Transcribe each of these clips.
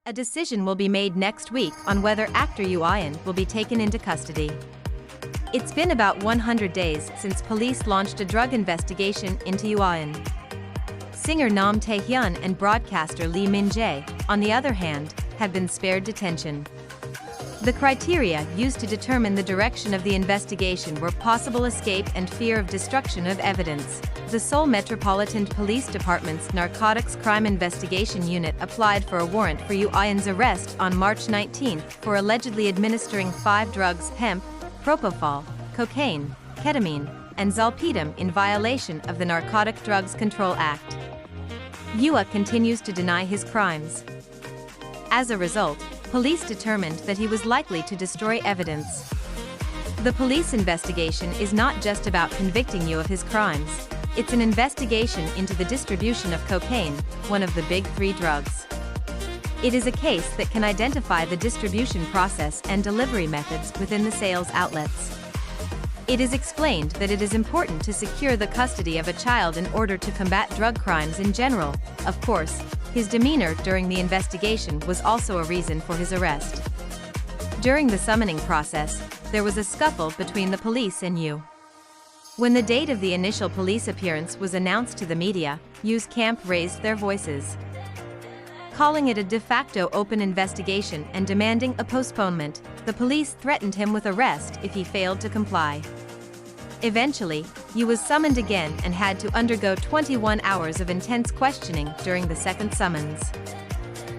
A decision will be made next week on whether actor Yoo Ah-in will be taken into custody. It's been about 100 days since police launched a drug investigation into Yoo Ah-in. Singer Nam Tae-hyun and broadcaster Lee Min-jae, on the other hand, have been spared detention. The criteria used to determine the direction of the investigation were possible escape and fear of destruction of evidence. The Seoul Metropolitan Police Department's Narcotics Crime Investigation Unit applied for a warrant for Yoo Ah-in's arrest on March 19 for allegedly administering 5 drugs: hemp, propofol, cocaine, ketamine, and zolpidem in violation of the Narcotic Drugs Control Act. Yoo Ah continues to deny his crimes. As a result, police determined that he was likely to destroy evidence. The police investigation is not just about convicting Yoo of his crimes. It's an investigation into the distribution of cocaine, one of the big 3 drugs. It is a case that can identify the distribution process and delivery methods within the sales outlets. It is explained that it is important to secure the custody of a child in order to combat drug crimes in general. Of course, his demeanor during the investigation was also a reason for his arrest. During the summoning process, there was a scuffle between the police and Yoo. When the date of the initial police appearance was announced to the media, Yoo's camp raised their voices, calling it a de facto open investigation and demanding a postponement. The police threatened him with arrest if he failed to comply. Eventually, Yoo was summoned again and had to undergo 21 hours of intense questioning during the second summons.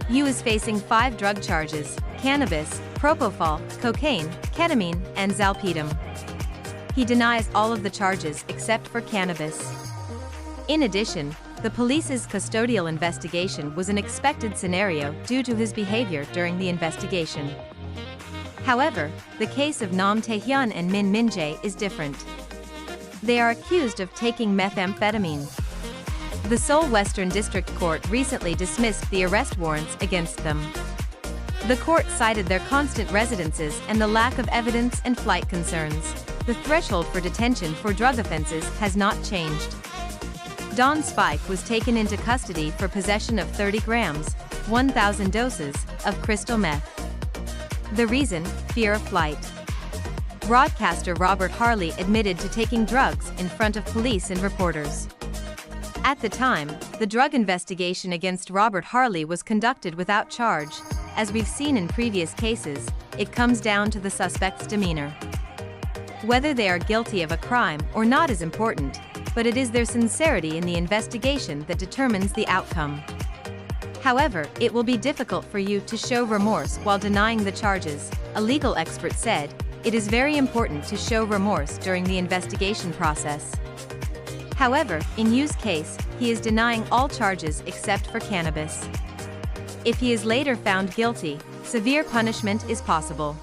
Yoo is facing 5 drug charges: cannabis, propofol, cocaine, ketamine, and zolpidem. He denies all of the charges except for cannabis. In addition, the police's custodial investigation was an expected scenario due to his behavior during the investigation. However, the case of Nam Tae-hyun and Min Min-jae is different. They are accused of taking methamphetamine. The Seoul Western District Court recently dismissed the arrest warrants against them. The court cited their constant residences and the lack of evidence and flight concerns. The threshold for detention for drug offenses has not changed. Don Spike was taken into custody for possession of 30 grams, 1,000 doses, of crystal meth. The reason: fear of flight. Broadcaster Robert Harley admitted to taking drugs in front of police and reporters. At the time, the drug investigation against Robert Harley was conducted without charge. As we've seen in previous cases, it comes down to the suspect's demeanor. Whether they are guilty of a crime or not is important, but it is their sincerity in the investigation that determines the outcome. However, it will be difficult for you to show remorse while denying the charges. A legal expert said, "It is very important to show remorse during the investigation process." However, in Yoo's case, he is denying all charges except for cannabis. If he is later found guilty, severe punishment is possible.